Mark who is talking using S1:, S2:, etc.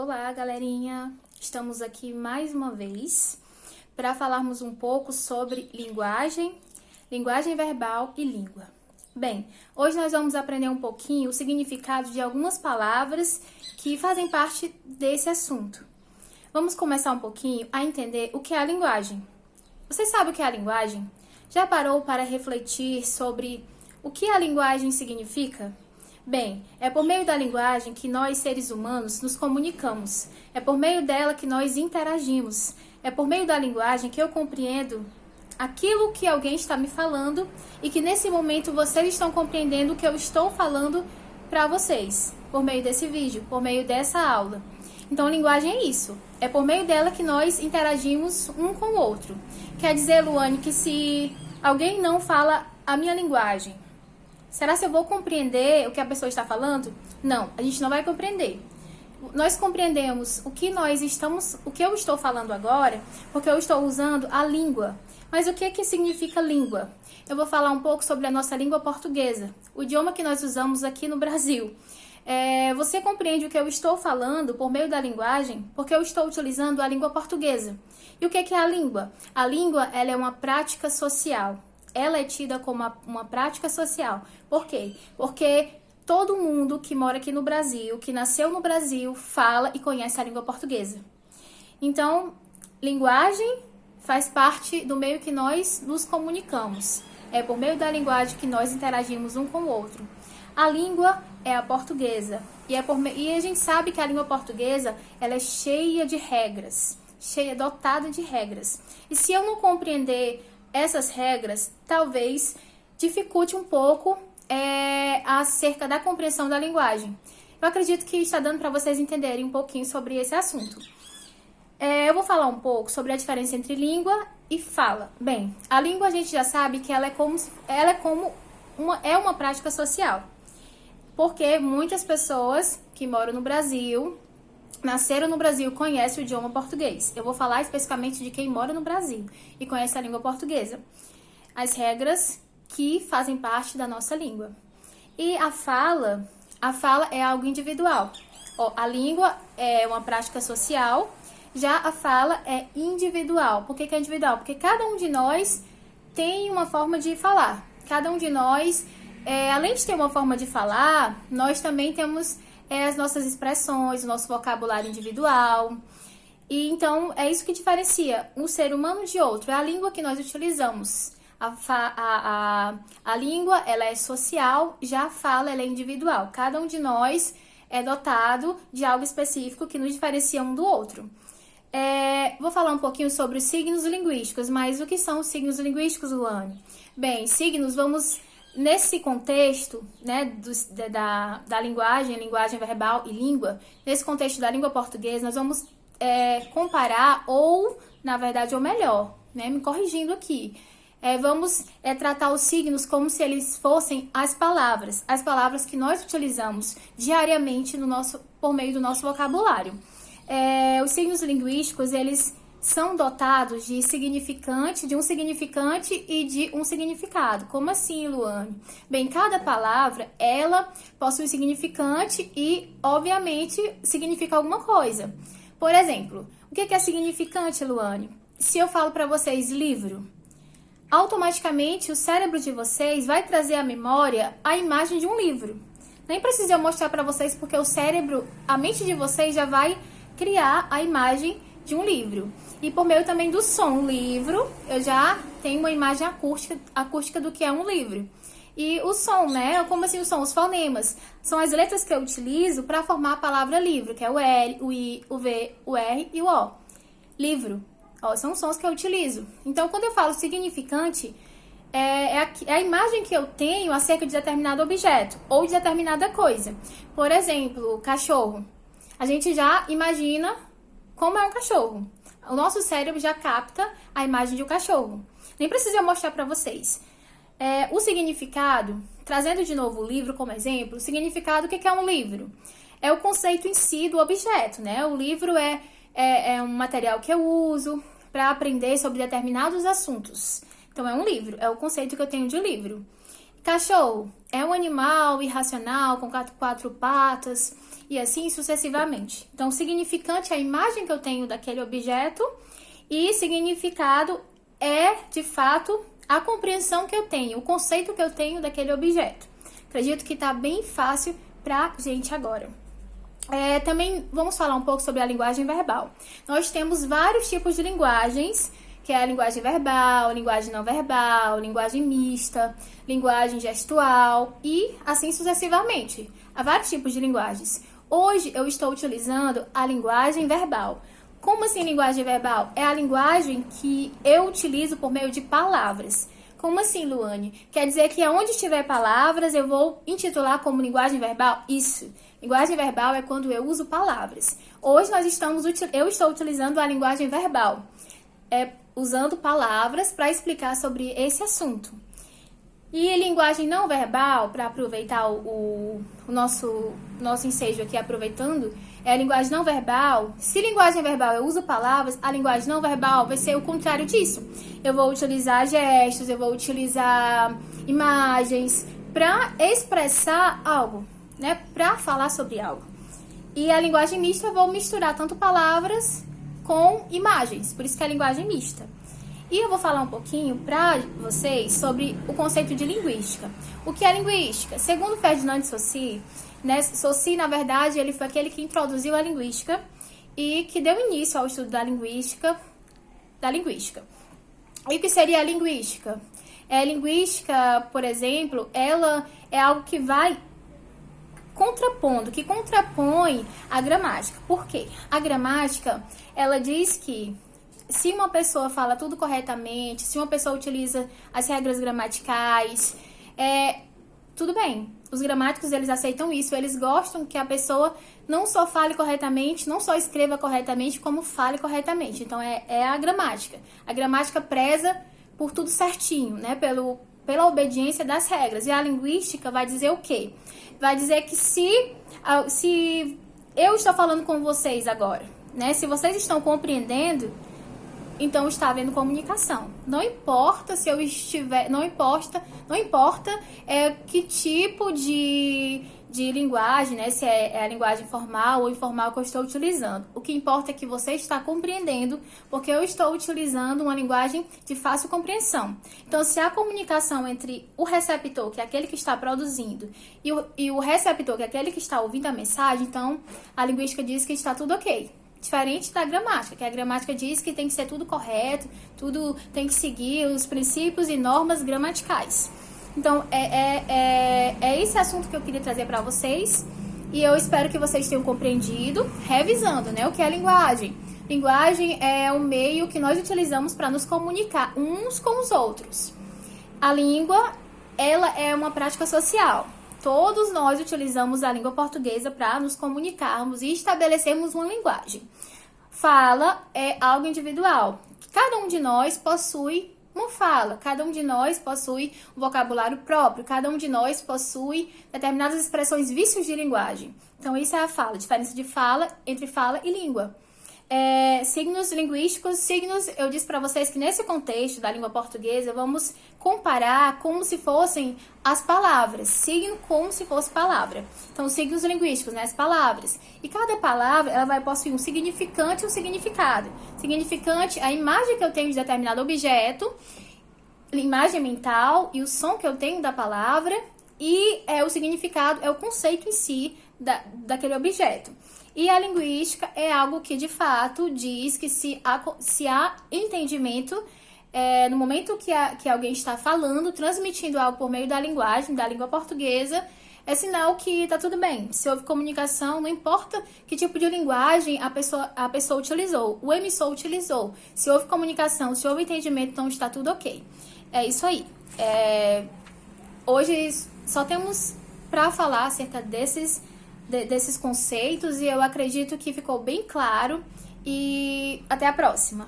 S1: Olá, galerinha! Estamos aqui mais uma vez para falarmos um pouco sobre linguagem verbal e língua. Bem, hoje nós vamos aprender um pouquinho o significado de algumas palavras que fazem parte desse assunto. Vamos começar um pouquinho a entender o que é a linguagem. Você sabe o que é a linguagem? Já parou para refletir sobre o que a linguagem significa? Bem, é por meio da linguagem que nós, seres humanos, nos comunicamos. É por meio dela que nós interagimos. É por meio da linguagem que eu compreendo aquilo que alguém está me falando e que nesse momento vocês estão compreendendo o que eu estou falando para vocês, por meio desse vídeo, por meio dessa aula. Então, linguagem é isso. É por meio dela que nós interagimos um com o outro. Quer dizer, Luane, que se alguém não fala a minha linguagem, será que eu vou compreender o que a pessoa está falando? Não, a gente não vai compreender. Nós compreendemos o que eu estou falando agora, porque eu estou usando a língua. Mas o que significa língua? Eu vou falar um pouco sobre a nossa língua portuguesa, o idioma que nós usamos aqui no Brasil. Você compreende o que eu estou falando por meio da linguagem, porque eu estou utilizando a língua portuguesa. E o que é a língua? A língua, ela é uma prática social. Ela é tida como uma prática social. Por quê? Porque todo mundo que mora aqui no Brasil, que nasceu no Brasil, fala e conhece a língua portuguesa. Então, linguagem faz parte do meio que nós nos comunicamos. É por meio da linguagem que nós interagimos um com o outro. A língua é a portuguesa. E a gente sabe que a língua portuguesa ela é cheia de regras, dotada de regras. E se eu não compreender essas regras, talvez dificulte um pouco acerca da compreensão da linguagem. Eu acredito que está dando para vocês entenderem um pouquinho sobre esse assunto. Eu vou falar um pouco sobre a diferença entre língua e fala. Bem, a língua a gente já sabe que ela é uma prática social. Porque muitas pessoas que moram no Brasil, nasceram no Brasil, conhecem o idioma português. Eu vou falar especificamente de quem mora no Brasil e conhece a língua portuguesa. As regras que fazem parte da nossa língua. E a fala é algo individual. A língua é uma prática social, já a fala é individual. Por que é individual? Porque cada um de nós tem uma forma de falar. Cada um de nós, além de ter uma forma de falar, nós também temos as nossas expressões, o nosso vocabulário individual. E então, é isso que diferencia um ser humano de outro. É a língua que nós utilizamos. A língua, ela é social, já a fala, ela é individual. Cada um de nós é dotado de algo específico que nos diferencia um do outro. Vou falar um pouquinho sobre os signos linguísticos, mas o que são os signos linguísticos, Luane? Bem, signos, nesse contexto, né, da linguagem verbal e língua, nesse contexto da língua portuguesa, nós vamos comparar ou melhor, né, me corrigindo aqui, vamos tratar os signos como se eles fossem as palavras que nós utilizamos diariamente por meio do nosso vocabulário. Os signos linguísticos, eles são dotados de um significante e de um significado. Como assim, Luane? Bem, cada palavra, ela possui um significante e, obviamente, significa alguma coisa. Por exemplo, o que é significante, Luane? Se eu falo para vocês livro, automaticamente o cérebro de vocês vai trazer à memória a imagem de um livro. Nem precisa eu mostrar para vocês, porque a mente de vocês já vai criar a imagem de um livro. E por meio também do som, livro, eu já tenho uma imagem acústica do que é um livro. E o som, né? Como assim o som? Os fonemas. São as letras que eu utilizo para formar a palavra livro, que é o L, o I, o V, o R e o O. Livro. São os sons que eu utilizo. Então, quando eu falo significante, é a imagem que eu tenho acerca de determinado objeto ou de determinada coisa. Por exemplo, cachorro. A gente já imagina como é um cachorro. O nosso cérebro já capta a imagem de um cachorro. Nem preciso eu mostrar para vocês. O significado, trazendo de novo o livro como exemplo, o significado, o que é um livro? É o conceito em si do objeto, né? O livro é um material que eu uso para aprender sobre determinados assuntos. Então, é um livro, é o conceito que eu tenho de livro. Cachorro, é um animal irracional, com quatro patas, e assim sucessivamente. Então, significante é a imagem que eu tenho daquele objeto, e significado é, de fato, a compreensão que eu tenho, o conceito que eu tenho daquele objeto. Acredito que tá bem fácil pra gente agora. Também vamos falar um pouco sobre a linguagem verbal. Nós temos vários tipos de linguagens, que é a linguagem verbal, linguagem não verbal, linguagem mista, linguagem gestual e assim sucessivamente. Há vários tipos de linguagens. Hoje eu estou utilizando a linguagem verbal. Como assim linguagem verbal? É a linguagem que eu utilizo por meio de palavras. Como assim, Luane? Quer dizer que onde tiver palavras eu vou intitular como linguagem verbal? Isso. Linguagem verbal é quando eu uso palavras. Hoje eu estou utilizando a linguagem verbal, usando palavras para explicar sobre esse assunto. E linguagem não verbal, para aproveitar o nosso ensejo aqui, aproveitando, é a linguagem não verbal. Se linguagem verbal eu uso palavras, a linguagem não verbal vai ser o contrário disso. Eu vou utilizar gestos, eu vou utilizar imagens para expressar algo, né? Para falar sobre algo. E a linguagem mista eu vou misturar tanto palavras com imagens, por isso que é a linguagem mista. E eu vou falar um pouquinho para vocês sobre o conceito de linguística. O que é linguística? Segundo Ferdinand de Saussure, né, Saussure, na verdade, ele foi aquele que introduziu a linguística e que deu início ao estudo da linguística. E o que seria a linguística? A linguística, por exemplo, ela é algo que vai que contrapõe a gramática. Por quê? A gramática, ela diz que se uma pessoa fala tudo corretamente, se uma pessoa utiliza as regras gramaticais, tudo bem. Os gramáticos, eles aceitam isso, eles gostam que a pessoa não só fale corretamente, não só escreva corretamente, como fale corretamente. Então, é a gramática. A gramática preza por tudo certinho, né? Pela obediência das regras. E a linguística vai dizer o quê? Vai dizer que se eu estou falando com vocês agora, né? Se vocês estão compreendendo, então está havendo comunicação. Não importa se eu estiver, não importa que tipo de linguagem, né? Se é a linguagem formal ou informal que eu estou utilizando. O que importa é que você está compreendendo, porque eu estou utilizando uma linguagem de fácil compreensão. Então, se há comunicação entre o receptor, que é aquele que está produzindo, e o receptor, que é aquele que está ouvindo a mensagem, então a linguística diz que está tudo ok. Diferente da gramática, que a gramática diz que tem que ser tudo correto, tudo tem que seguir os princípios e normas gramaticais. Então, é esse assunto que eu queria trazer para vocês, e eu espero que vocês tenham compreendido, revisando, né, o que é linguagem. Linguagem é o meio que nós utilizamos para nos comunicar uns com os outros. A língua, ela é uma prática social. Todos nós utilizamos a língua portuguesa para nos comunicarmos e estabelecermos uma linguagem. Fala é algo individual. Cada um de nós possui uma fala, cada um de nós possui um vocabulário próprio, cada um de nós possui determinadas expressões, vícios de linguagem. Então, isso é a fala, a diferença de fala entre fala e língua. Signos linguísticos, eu disse para vocês que nesse contexto da língua portuguesa, vamos comparar como se fossem as palavras, signo como se fosse palavra. Então, signos linguísticos, né, as palavras. E cada palavra, ela vai possuir um significante e um significado. Significante, a imagem que eu tenho de determinado objeto, imagem mental e o som que eu tenho da palavra, e o significado é o conceito em si daquele objeto. E a linguística é algo que, de fato, diz que se há entendimento, no momento que alguém está falando, transmitindo algo por meio da linguagem, da língua portuguesa, é sinal que está tudo bem. Se houve comunicação, não importa que tipo de linguagem a pessoa utilizou, o emissor utilizou. Se houve comunicação, se houve entendimento, então está tudo ok. É isso aí. Hoje só temos para falar acerca desses conceitos, e eu acredito que ficou bem claro, e até a próxima.